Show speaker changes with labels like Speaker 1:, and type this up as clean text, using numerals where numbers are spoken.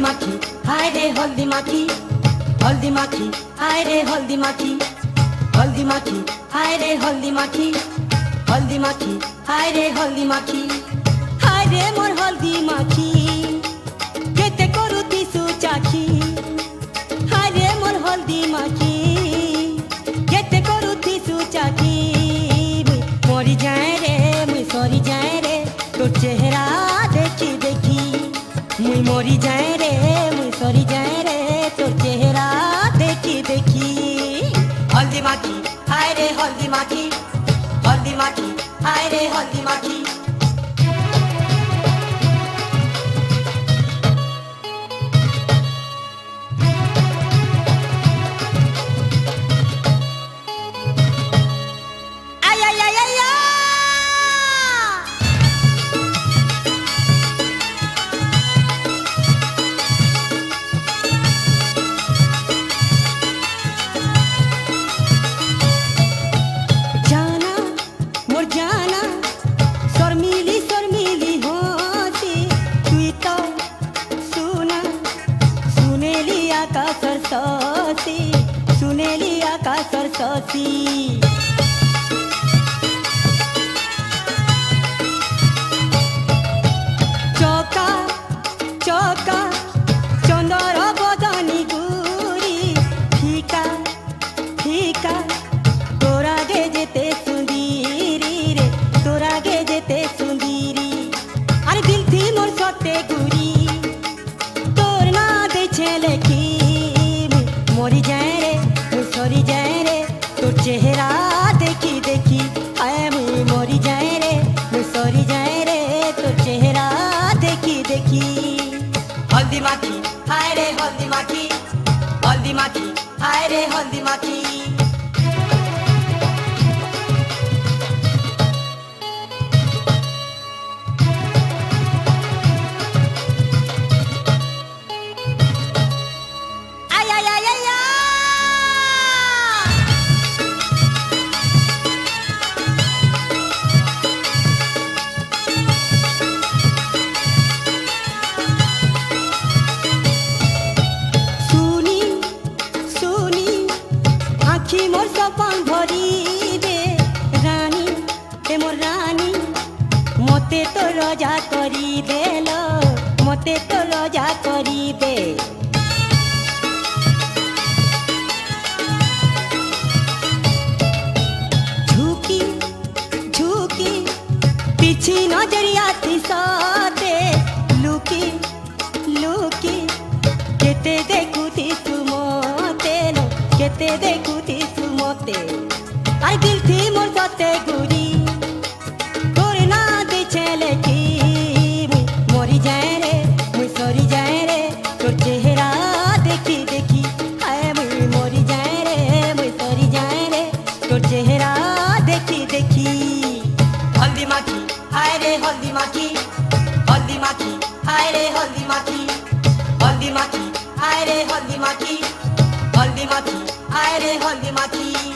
Speaker 1: মাখি হায় রে হলদি মাখি, হলদি মাখি হায় রে হলদি মাখি, হলদি মাখি হায় রে হলদি মাখি, হলদি মাখি হায় রে হলদি মাখি, হায় রে মোর হলদি মাখি কেতে করুতি সুচাখি, হায় রে মোর হলদি মাখি কেতে করুতি সুচাখি, মরি যায় রে মুই সরি যায় রে তোর চেহারা দেখি দেখি, মুই মরি যায় রে মুই সরি যায় রে তোর চেহারা দেখি দেখি। হলদি মাখি হায় রে হলদি মাখি, হলদি মাখি হায় রে হলদি মাখি। सुनेली आकाश सरस्वती चौका चौका चंदर बदनी गुरी फीका फीका तोरा गे जेते सुंदरी रे तोरा गे जेते सुंदरी अरे दिल थी मोर सते गुरी तोर ना दे छेले की मरी जाए रे मुई सरी जाए रे तोर चेहरा देखी देखी, आए मुई मरी जाए रे मुई सरी जाए रे तोर चेहरा देखी देखी। हल्दी माखी हाय रे हल्दी माखी, हल्दी माखी हाय रे हल्दी माखी। मोर सपन भरी दे रानी ते मोर रानी मते तो रजा करी देलो, मते तो रजा करी दे। झुकी झुकी पीछी नजरिया थी साथे लुकी लुकी केते देखुती तुमते लो केते देखुती मते आई दिल थी मोर सते गुरी तोर ना दे छेले की मरी जाए रे मुई सरी जाए रे तोर चेहरा देखी देखी, आए मुई मरी जाए रे मुई सरी जाए रे तोर चेहरा देखी देखी। हल्दी माखी हाय रे हल्दी माखी, हल्दी माखी हाय रे हल्दी माखी, हल्दी माखी हाय रे हल्दी माखी, हल्दी माखी हाय रे हल्दी माखी।